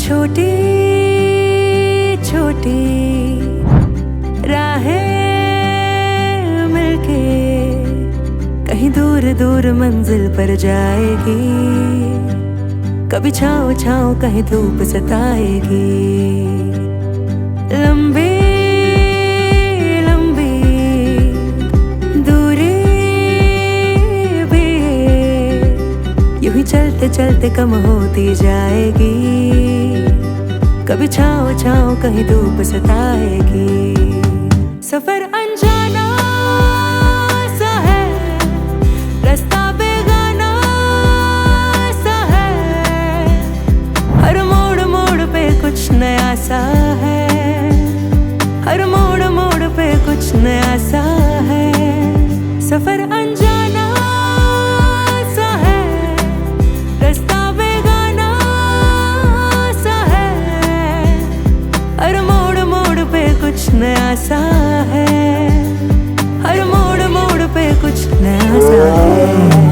छोटी छोटी राहें मिलके कहीं दूर दूर मंजिल पर जाएगी। कभी छाँव छाँव कहीं धूप सताएगी। लंबी लंबी दूरी भी यूं ही चलते चलते कम होती जाएगी। कभी छाँव छाँव कहीं धूप सताएगी। सफर अनजाना सा है, रास्ता बेगाना सा है। हर मोड़ मोड़ पे कुछ नया सा है। हर मोड़ मोड़ पे कुछ नया सा है। सफर अनजाना सा है, रास्ता बेगाना सा है। हर मोड़ मोड़ पे कुछ नया सा है। हर मोड़ मोड़ पे कुछ नया सा है।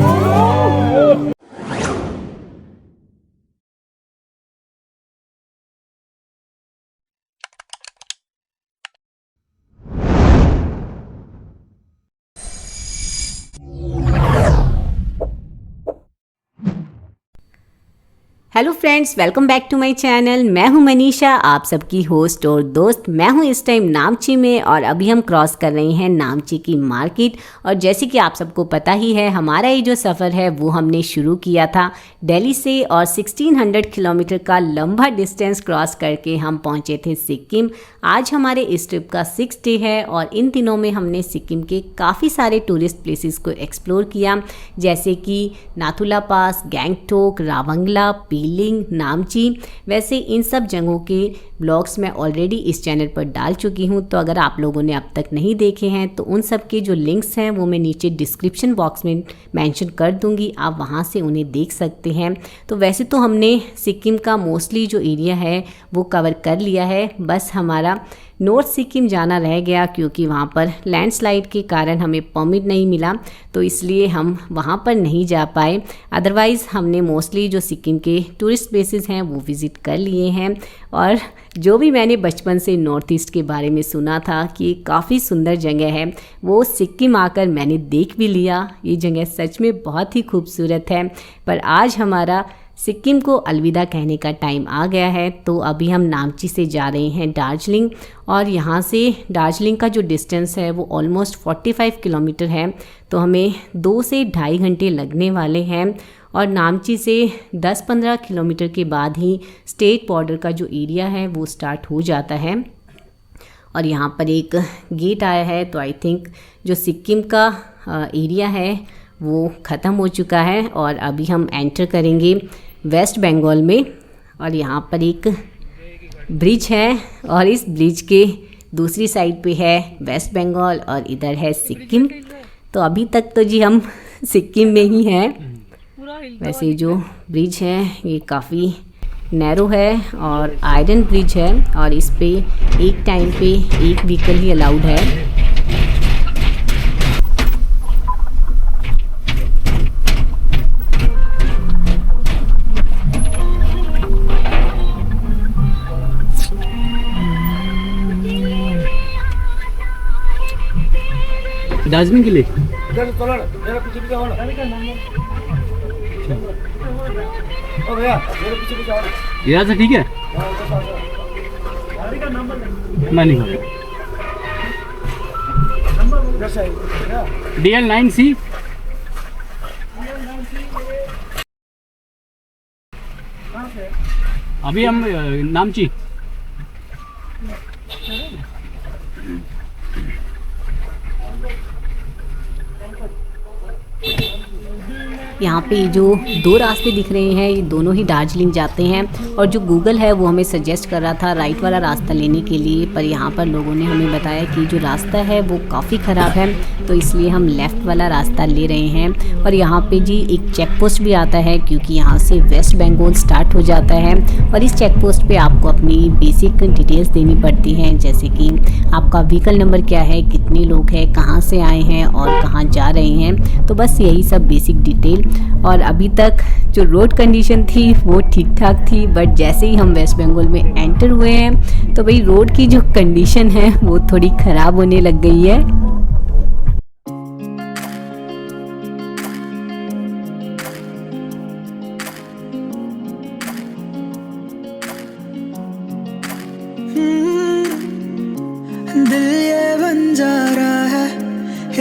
Hello friends, welcome back to my channel. मैं हूं मनीषा, आप सबकी होस्ट और दोस्त। मैं हूं इस टाइम नामची में और अभी हम क्रॉस कर रहे हैं नामची की मार्केट। और जैसे कि आप सबको पता ही है, हमारा ये जो सफ़र है वो हमने शुरू किया था दिल्ली से और 1600 किलोमीटर का लंबा डिस्टेंस क्रॉस करके हम पहुंचे थे सिक्किम। आज हमारे इस ट्रिप का 6th डे है और इन दिनों में हमने सिक्किम के काफ़ी सारे टूरिस्ट प्लेसेस को एक्सप्लोर किया, जैसे कि नाथुला पास, गैंगटोक, रावंगला, पीलिंग, नामची। वैसे इन सब जगहों के ब्लॉग्स मैं ऑलरेडी इस चैनल पर डाल चुकी हूँ, तो अगर आप लोगों ने अब तक नहीं देखे हैं तो उन सब के जो लिंक्स हैं वो मैं नीचे डिस्क्रिप्शन बॉक्स में मेंशन कर दूँगी, आप वहाँ से उन्हें देख सकते हैं। तो वैसे तो हमने सिक्किम का मोस्टली जो एरिया है वो कवर कर लिया है, बस हमारा नॉर्थ सिक्किम जाना रह गया क्योंकि वहाँ पर लैंडस्लाइड के कारण हमें परमिट नहीं मिला, तो इसलिए हम वहाँ पर नहीं जा पाए। अदरवाइज़ हमने मोस्टली जो सिक्किम के टूरिस्ट प्लेसेस हैं वो विज़िट कर लिए हैं। और जो भी मैंने बचपन से नॉर्थ ईस्ट के बारे में सुना था कि काफ़ी सुंदर जगह है, वो सिक्किम आकर मैंने देख भी लिया। ये जगह सच में बहुत ही खूबसूरत है। पर आज हमारा सिक्किम को अलविदा कहने का टाइम आ गया है, तो अभी हम नामची से जा रहे हैं दार्जिलिंग। और यहाँ से दार्जिलिंग का जो डिस्टेंस है वो ऑलमोस्ट 45 किलोमीटर है, तो हमें 2 से ढाई घंटे लगने वाले हैं। और नामची से 10-15 किलोमीटर के बाद ही स्टेट बॉर्डर का जो एरिया है वो स्टार्ट हो जाता है। और यहाँ पर एक गेट आया है, तो आई थिंक जो सिक्किम का एरिया है वो ख़त्म हो चुका है और अभी हम एंटर करेंगे वेस्ट बंगाल में। और यहाँ पर एक ब्रिज है और इस ब्रिज के दूसरी साइड पे है वेस्ट बंगाल और इधर है सिक्किम। तो अभी तक तो जी हम सिक्किम में ही हैं। वैसे जो ब्रिज है ये काफ़ी नैरो है और आयरन ब्रिज है और इस पे एक टाइम पे एक व्हीकल ही अलाउड है। दार्जिलिंग के लिए यहाँ से ठीक है। मैं नहीं DL9C। अभी हम नामची। यहाँ पे जो 2 रास्ते दिख रहे हैं ये दोनों ही दार्जिलिंग जाते हैं और जो गूगल है वो हमें सजेस्ट कर रहा था राइट वाला रास्ता लेने के लिए, पर यहाँ पर लोगों ने हमें बताया कि जो रास्ता है वो काफ़ी ख़राब है, तो इसलिए हम लेफ़्ट वाला रास्ता ले रहे हैं। और यहाँ पे जी एक चेक पोस्ट भी आता है क्योंकि यहाँ से वेस्ट बंगाल स्टार्ट हो जाता है और इस चेक पोस्ट पे आपको अपनी बेसिक डिटेल्स देनी पड़ती हैं, जैसे कि आपका व्हीकल नंबर क्या है, कितने लोग हैं, कहाँ से आए हैं और कहाँ जा रहे हैं। तो बस यही सब बेसिक डिटेल और अभी तक जो रोड कंडीशन थी वो ठीक ठाक थी, बट जैसे ही हम वेस्ट बंगाल में एंटर हुए हैं तो भाई रोड की जो कंडीशन है वो थोड़ी ख़राब होने लग गई है। दिल ये बन जा रहा है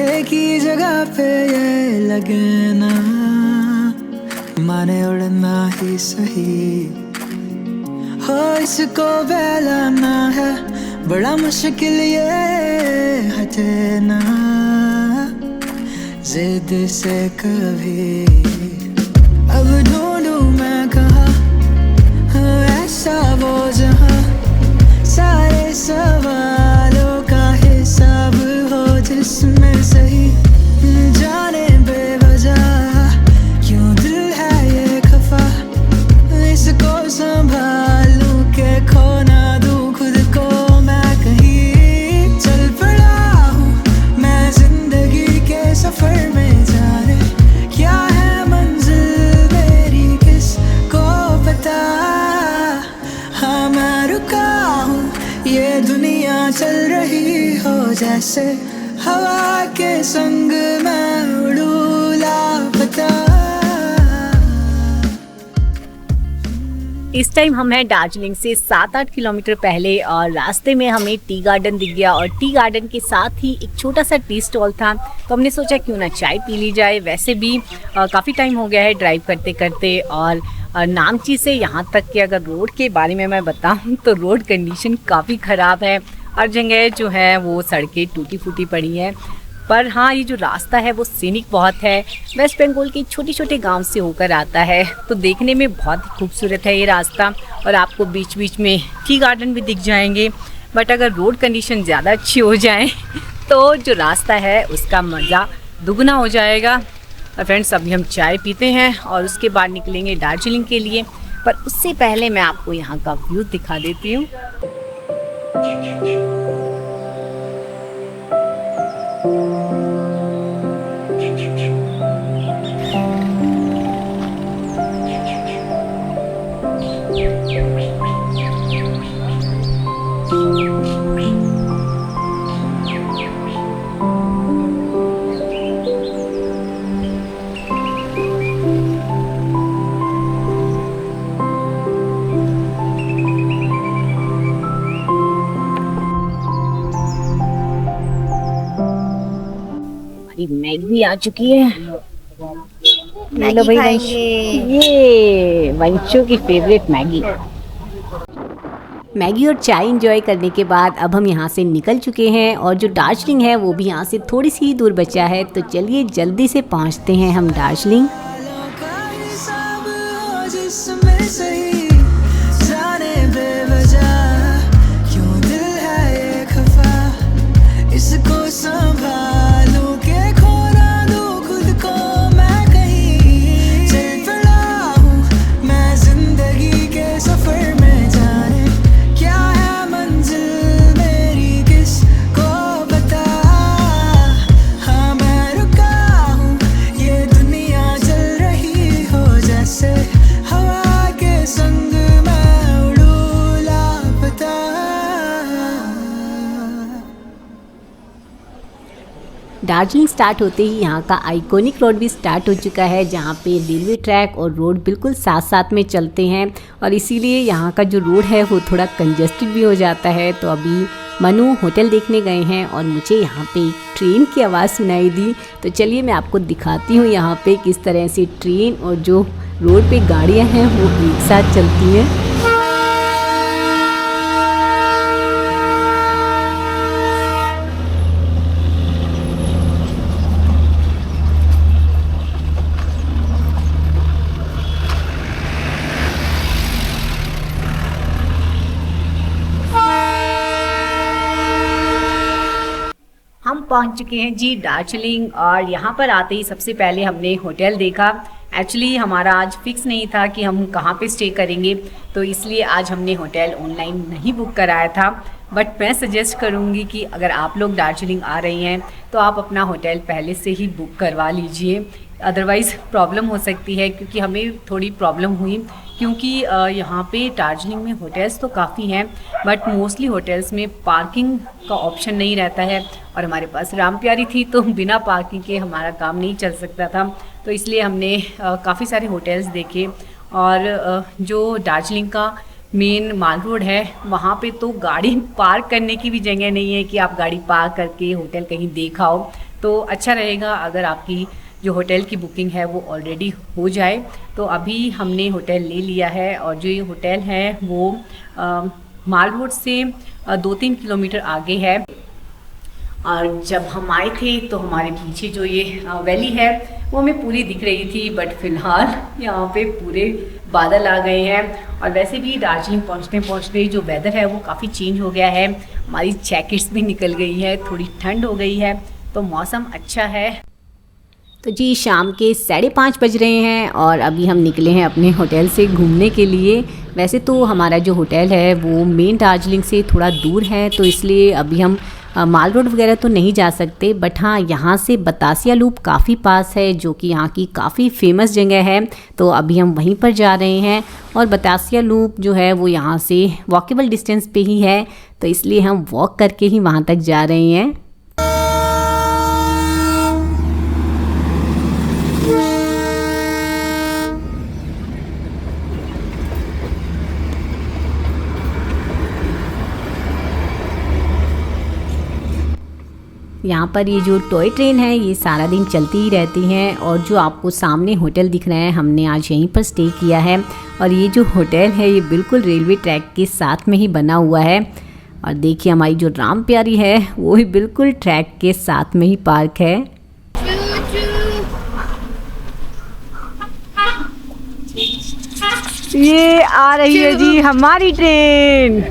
एक ही जगह पे ये लगे ना, माने उड़ना ही सही हो इसको बहलाना है, बड़ा मुश्किल ये हटे ना जिद से कभी। अब ढूंढूं मैं कहाँ ऐसा वो जहाँ सारे सवालों का हिसाब हो, जिसमें सही जाने बेवजह क्यों दिल है ये खफा, इसको संभालूं के खो ना दूं खुद को मैं कहीं। चल पड़ा हूँ मैं जिंदगी के सफर में, जाने क्या है मंजिल मेरी किसको पता। हाँ मैं रुका हूँ ये दुनिया चल रही हो जैसे हवा के संग मैं उड़ूं लापता। इस टाइम हम हैं दार्जिलिंग से 7-8 किलोमीटर पहले और रास्ते में हमें टी गार्डन दिख गया और टी गार्डन के साथ ही एक छोटा सा टी स्टॉल था, तो हमने सोचा क्यों ना चाय पी ली जाए। वैसे भी काफ़ी टाइम हो गया है ड्राइव करते करते, और नामची से यहाँ तक कि अगर रोड के बारे में मैं बताऊँ तो रोड कंडीशन काफ़ी ख़राब है, हर जगह जो है वो सड़कें टूटी फूटी पड़ी हैं। पर हाँ ये जो रास्ता है वो सीनिक बहुत है, वेस्ट बंगाल के छोटे छोटे गांव से होकर आता है, तो देखने में बहुत ही खूबसूरत है ये रास्ता। और आपको बीच बीच में टी गार्डन भी दिख जाएंगे, बट अगर रोड कंडीशन ज़्यादा अच्छी हो जाए तो जो रास्ता है उसका मज़ा दुगना हो जाएगा। और फ्रेंड्स अभी हम चाय पीते हैं और उसके बाद निकलेंगे दार्जिलिंग के लिए, पर उससे पहले मैं आपको यहाँ का व्यू दिखा देती हूँ। मैगी आ चुकी है, मैगी खाएंगे। ये वंशों की फेवरेट मैगी। मैगी और चाय इंजॉय करने के बाद अब हम यहाँ से निकल चुके हैं और जो दार्जिलिंग है वो भी यहाँ से थोड़ी सी दूर बचा है, तो चलिए जल्दी से पहुँचते हैं हम दार्जिलिंग। इसको संभालूं के खो ना दूं खुद को मैं कहीं। चल पड़ा हूँ मैं जिंदगी के सफर में, जाने क्या है मंजिल मेरी किसको पता। हाँ मैं रुका हूँ ये दुनिया चल रही हो जैसे हवा के संग मैं उड़ूं लापता। दार्जिलिंग स्टार्ट होते ही यहाँ का आइकॉनिक रोड भी स्टार्ट हो चुका है, जहाँ पे रेलवे ट्रैक और रोड बिल्कुल साथ साथ में चलते हैं और इसीलिए यहाँ का जो रोड है वो थोड़ा कंजेस्टेड भी हो जाता है। तो अभी मनु होटल देखने गए हैं और मुझे यहाँ पे एक ट्रेन की आवाज़ सुनाई दी, तो चलिए मैं आपको दिखाती हूँ यहाँ पे किस तरह से ट्रेन और जो रोड पे गाड़ियाँ हैं वो एक साथ चलती हैं। हम पहुंच चुके हैं जी दार्जिलिंग और यहाँ पर आते ही सबसे पहले हमने होटल देखा। एक्चुअली हमारा आज फिक्स नहीं था कि हम कहाँ पे स्टे करेंगे, तो इसलिए आज हमने होटल ऑनलाइन नहीं बुक कराया था। बट मैं सजेस्ट करूँगी कि अगर आप लोग दार्जिलिंग आ रही हैं तो आप अपना होटल पहले से ही बुक करवा लीजिए, अदरवाइज़ प्रॉब्लम हो सकती है, क्योंकि हमें थोड़ी प्रॉब्लम हुई क्योंकि यहाँ पे दार्जिलिंग में होटल्स तो काफ़ी हैं बट मोस्टली होटल्स में पार्किंग का ऑप्शन नहीं रहता है और हमारे पास राम प्यारी थी तो बिना पार्किंग के हमारा काम नहीं चल सकता था। तो इसलिए हमने काफ़ी सारे होटल्स देखे और जो दार्जिलिंग का मेन माल रोड है वहाँ पे तो गाड़ी पार्क करने की भी जगह नहीं है कि आप गाड़ी पार्क करके होटल कहीं देखाओ। तो अच्छा रहेगा अगर आपकी जो होटल की बुकिंग है वो ऑलरेडी हो जाए। तो अभी हमने होटल ले लिया है और जो ये होटल है वो माल रोड से 2-3 किलोमीटर आगे है। और जब हम आए थे तो हमारे पीछे जो ये वैली है वो हमें पूरी दिख रही थी, बट फ़िलहाल यहाँ पे पूरे बादल आ गए हैं। और वैसे भी दार्जिलिंग पहुँचते पहुँचते जो वेदर है वो काफ़ी चेंज हो गया है, हमारी जैकेट्स भी निकल गई है, थोड़ी ठंड हो गई है, तो मौसम अच्छा है। तो जी शाम के 5:30 बज रहे हैं और अभी हम निकले हैं अपने होटल से घूमने के लिए। वैसे तो हमारा जो होटल है वो मेन दार्जिलिंग से थोड़ा दूर है, तो इसलिए अभी हम माल रोड वगैरह तो नहीं जा सकते, बट हाँ यहाँ से बतासिया लूप काफ़ी पास है जो कि यहाँ की काफ़ी फेमस जगह है। तो अभी हम वहीं पर जा रहे हैं और बतासिया लूप जो है वो यहाँ से वॉकेबल डिस्टेंस पे ही है, तो इसलिए हम वॉक करके ही वहाँ तक जा रहे हैं। यहाँ पर ये जो टॉय ट्रेन है ये सारा दिन चलती ही रहती हैं और जो आपको सामने होटल दिख रहा है हमने आज यहीं पर स्टे किया है। और ये जो होटल है ये बिल्कुल रेलवे ट्रैक के साथ में ही बना हुआ है। और देखिए हमारी जो राम प्यारी है वो भी बिल्कुल ट्रैक के साथ में ही पार्क है। ये आ रही है जी हमारी ट्रेन।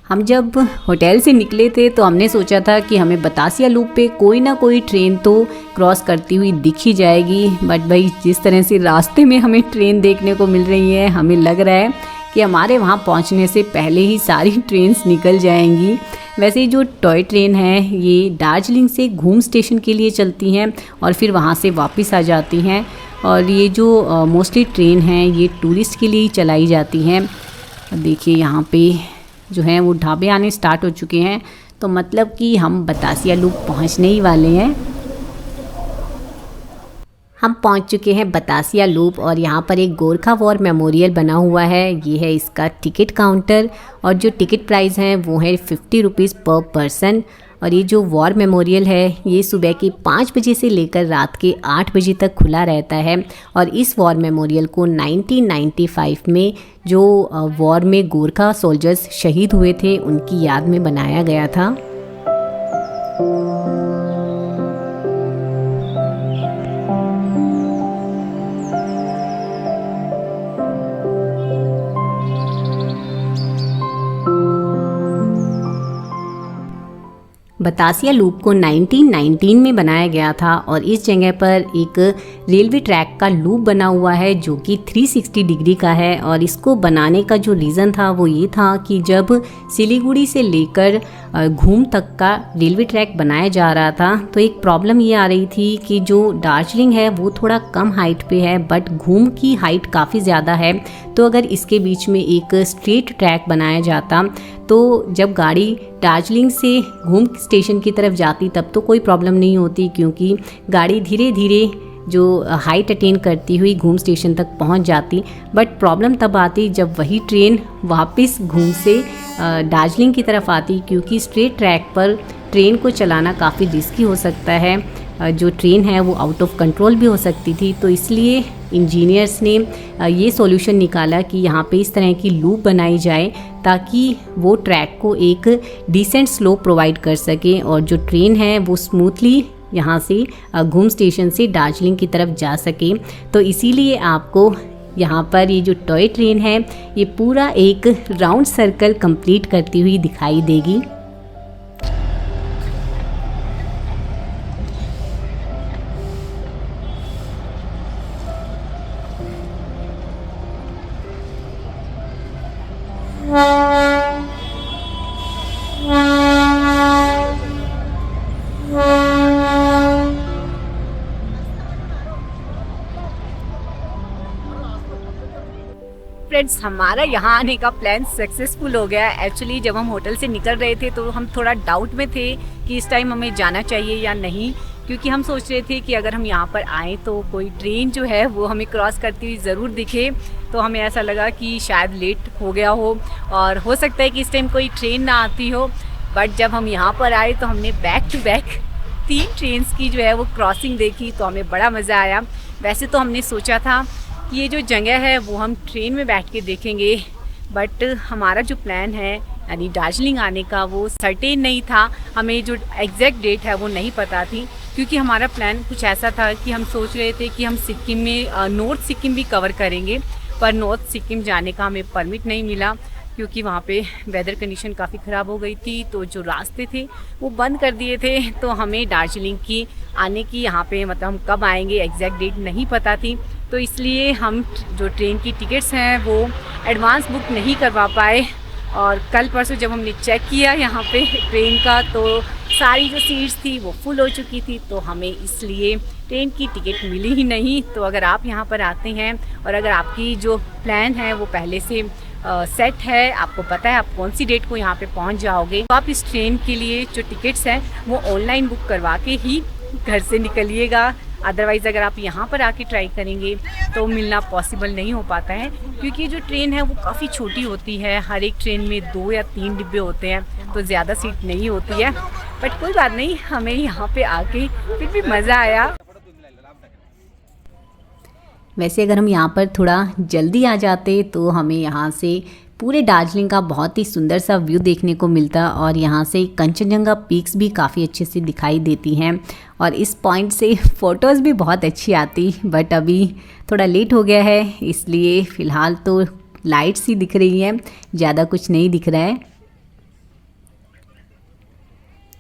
हम जब होटल से निकले थे तो हमने सोचा था कि हमें बतासिया लूप पे कोई ना कोई ट्रेन तो क्रॉस करती हुई दिख ही जाएगी, बट भाई जिस तरह से रास्ते में हमें ट्रेन देखने को मिल रही है हमें लग रहा है कि हमारे वहाँ पहुँचने से पहले ही सारी ट्रेन्स निकल जाएंगी। वैसे जो टॉय ट्रेन है ये दार्जिलिंग से घूम स्टेशन के लिए चलती हैं और फिर वहाँ से वापस आ जाती हैं। और ये जो मोस्टली ट्रेन हैं ये टूरिस्ट के लिए ही चलाई जाती हैं। देखिए यहाँ पे जो है वो ढाबे आने स्टार्ट हो चुके हैं, तो मतलब कि हम बतासिया लूप पहुँचने ही वाले हैं। हम पहुंच चुके हैं बतासिया लूप और यहाँ पर एक गोरखा वॉर मेमोरियल बना हुआ है। ये है इसका टिकट काउंटर और जो टिकट प्राइस है वो है 50 रुपीज़ पर पर्सन। और ये जो वॉर मेमोरियल है ये सुबह के 5 बजे से लेकर रात के 8 बजे तक खुला रहता है। और इस वॉर मेमोरियल को 1995 में जो वॉर में गोरखा सोल्जर्स शहीद हुए थे उनकी याद में बनाया गया था। बतासिया लूप को 1919 में बनाया गया था और इस जगह पर एक रेलवे ट्रैक का लूप बना हुआ है जो कि 360 डिग्री का है। और इसको बनाने का जो रीज़न था वो ये था कि जब सिलीगुड़ी से लेकर घूम तक का रेलवे ट्रैक बनाया जा रहा था तो एक प्रॉब्लम ये आ रही थी कि जो दार्जिलिंग है वो थोड़ा कम हाइट पे है बट घूम की हाइट काफ़ी ज़्यादा है। तो अगर इसके बीच में एक स्ट्रेट ट्रैक बनाया जाता तो जब गाड़ी दार्जिलिंग से घूम स्टेशन की तरफ जाती तब तो कोई प्रॉब्लम नहीं होती, क्योंकि गाड़ी धीरे धीरे जो हाइट अटेन करती हुई घूम स्टेशन तक पहुंच जाती। बट प्रॉब्लम तब आती जब वही ट्रेन वापस घूम से दार्जिलिंग की तरफ आती, क्योंकि स्ट्रेट ट्रैक पर ट्रेन को चलाना काफ़ी रिस्की हो सकता है। जो ट्रेन है वो आउट ऑफ कंट्रोल भी हो सकती थी। तो इसलिए इंजीनियर्स ने ये सॉल्यूशन निकाला कि यहाँ पे इस तरह की लूप बनाई जाए ताकि वो ट्रैक को एक डिसेंट स्लोप प्रोवाइड कर सके और जो ट्रेन है वो स्मूथली यहाँ से घूम स्टेशन से दार्जिलिंग की तरफ जा सके। तो इसीलिए आपको यहाँ पर ये जो टॉय ट्रेन है ये पूरा एक राउंड सर्कल कंप्लीट करती हुई दिखाई देगी। फ्रेंड्स, हमारा यहाँ आने का प्लान सक्सेसफुल हो गया। एक्चुअली जब हम होटल से निकल रहे थे तो हम थोड़ा डाउट में थे कि इस टाइम हमें जाना चाहिए या नहीं, क्योंकि हम सोच रहे थे कि अगर हम यहाँ पर आएँ तो कोई ट्रेन जो है वो हमें क्रॉस करती हुई ज़रूर दिखे। तो हमें ऐसा लगा कि शायद लेट हो गया हो और हो सकता है कि इस टाइम कोई ट्रेन ना आती हो। बट जब हम यहाँ पर आए तो हमने बैक टू बैक 3 ट्रेन्स की जो है वो क्रॉसिंग देखी, तो हमें बड़ा मज़ा आया। वैसे तो हमने सोचा था कि ये जो जगह है वो हम ट्रेन में बैठ के देखेंगे, बट हमारा जो प्लान है यानी दार्जिलिंग आने का वो सर्टेन नहीं था। हमें जो एग्जैक्ट डेट है वो नहीं पता थी, क्योंकि हमारा प्लान कुछ ऐसा था कि हम सोच रहे थे कि हम सिक्किम में नॉर्थ सिक्किम भी कवर करेंगे, पर नॉर्थ सिक्किम जाने का हमें परमिट नहीं मिला क्योंकि वहाँ पे वेदर कंडीशन काफ़ी ख़राब हो गई थी। तो जो रास्ते थे वो बंद कर दिए थे, तो हमें दार्जिलिंग की आने की यहाँ पे मतलब हम कब आएंगे एग्जैक्ट डेट नहीं पता थी। तो इसलिए हम जो ट्रेन की टिकट्स हैं वो एडवांस बुक नहीं करवा पाए। और कल परसों जब हमने चेक किया यहाँ पे ट्रेन का तो सारी जो सीट्स थी वो फुल हो चुकी थी, तो हमें इसलिए ट्रेन की टिकट मिली ही नहीं। तो अगर आप यहाँ पर आते हैं और अगर आपकी जो प्लान है वो पहले से सेट है, आपको पता है आप कौन सी डेट को यहाँ पे पहुँच जाओगे, तो आप इस ट्रेन के लिए जो टिकट्स हैं वो ऑनलाइन बुक करवा के ही घर से निकलिएगा। अदरवाइज़ अगर आप यहाँ पर आके ट्राई करेंगे तो मिलना पॉसिबल नहीं हो पाता है, क्योंकि जो ट्रेन है वो काफ़ी छोटी होती है। हर एक ट्रेन में 2 या 3 डिब्बे होते हैं, तो ज़्यादा सीट नहीं होती है। बट कोई बात नहीं, हमें यहाँ पे आके फिर भी मज़ा आया। वैसे अगर हम यहाँ पर थोड़ा जल्दी आ जाते तो हमें यहाँ से पूरे दार्जिलिंग का बहुत ही सुंदर सा व्यू देखने को मिलता और यहाँ से कंचनजंगा पीक्स भी काफ़ी अच्छे से दिखाई देती हैं और इस पॉइंट से फ़ोटोज़ भी बहुत अच्छी आती। बट अभी थोड़ा लेट हो गया है, इसलिए फ़िलहाल तो लाइट्स ही दिख रही हैं, ज़्यादा कुछ नहीं दिख रहा है।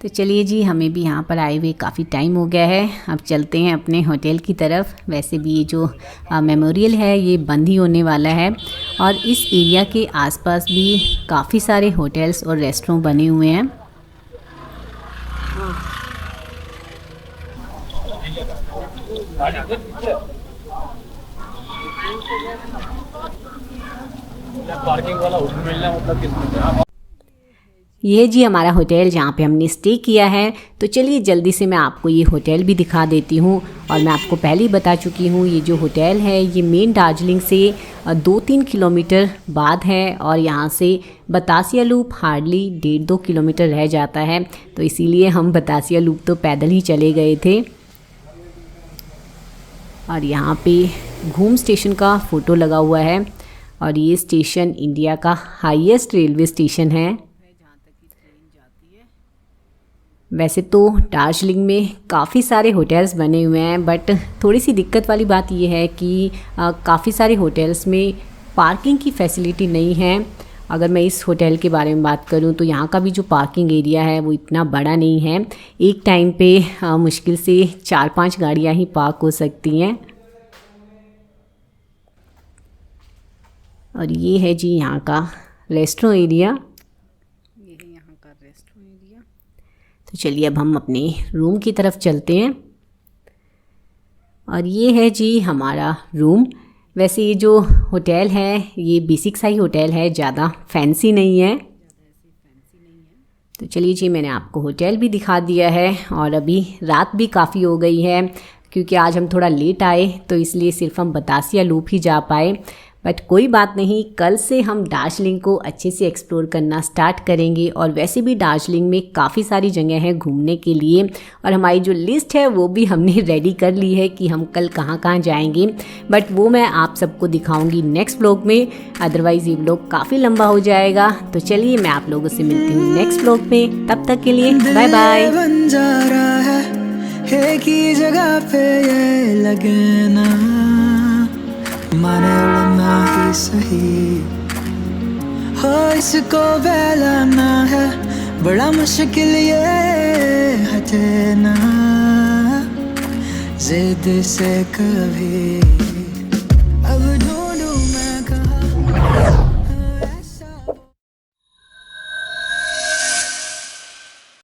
तो चलिए जी, हमें भी यहाँ पर आए हुए काफ़ी टाइम हो गया है, अब चलते हैं अपने होटल की तरफ। वैसे भी ये जो मेमोरियल है ये बंद ही होने वाला है और इस एरिया के आसपास भी काफ़ी सारे होटल्स और रेस्टोरेंट बने हुए हैं। पार्किंग वाला होटल मिलना मतलब किसमें। ये जी हमारा होटल जहाँ पे हमने स्टे किया है। तो चलिए जल्दी से मैं आपको ये होटल भी दिखा देती हूँ। और मैं आपको पहले ही बता चुकी हूँ ये जो होटल है ये मेन दार्जिलिंग से 2-3 किलोमीटर बाद है और यहाँ से बतासिया लूप हार्डली 1.5-2 किलोमीटर रह जाता है। तो इसीलिए हम बतासिया लूप तो पैदल ही चले गए थे। और यहाँ पे घूम स्टेशन का फ़ोटो लगा हुआ है और ये स्टेशन इंडिया का हाईएस्ट रेलवे स्टेशन है। वैसे तो दार्जिलिंग में काफ़ी सारे होटल्स बने हुए हैं, बट थोड़ी सी दिक्कत वाली बात ये है कि काफ़ी सारे होटल्स में पार्किंग की फैसिलिटी नहीं है। अगर मैं इस होटल के बारे में बात करूं तो यहाँ का भी जो पार्किंग एरिया है वो इतना बड़ा नहीं है। एक टाइम पे मुश्किल से 4-5 गाड़ियाँ ही पार्क हो सकती हैं। और ये है जी यहाँ का रेस्टोरेंट एरिया। तो चलिए अब हम अपने रूम की तरफ चलते हैं। और ये है जी हमारा रूम। वैसे ये जो होटल है ये बेसिक सा ही होटल है, ज़्यादा फैंसी नहीं है। तो चलिए जी, मैंने आपको होटल भी दिखा दिया है। और अभी रात भी काफ़ी हो गई है, क्योंकि आज हम थोड़ा लेट आए तो इसलिए सिर्फ हम बतासिया लूप ही जा पाए। बट कोई बात नहीं, कल से हम दार्जिलिंग को अच्छे से एक्सप्लोर करना स्टार्ट करेंगे। और वैसे भी दार्जिलिंग में काफ़ी सारी जगह हैं घूमने के लिए और हमारी जो लिस्ट है वो भी हमने रेडी कर ली है कि हम कल कहाँ कहाँ जाएंगे। बट वो मैं आप सबको दिखाऊंगी नेक्स्ट व्लॉग में, अदरवाइज़ ये व्लॉग काफ़ी लंबा हो जाएगा। तो चलिए मैं आप लोगों से मिलती हूँ नेक्स्ट व्लॉग में, तब तक के लिए बाय बाय। बन जा रहा है एक ही जगह पे ये लगना, माने उड़ना ही सही हो, इसको फैलाना है बड़ा मुश्किल ये हटना जिद से कभी।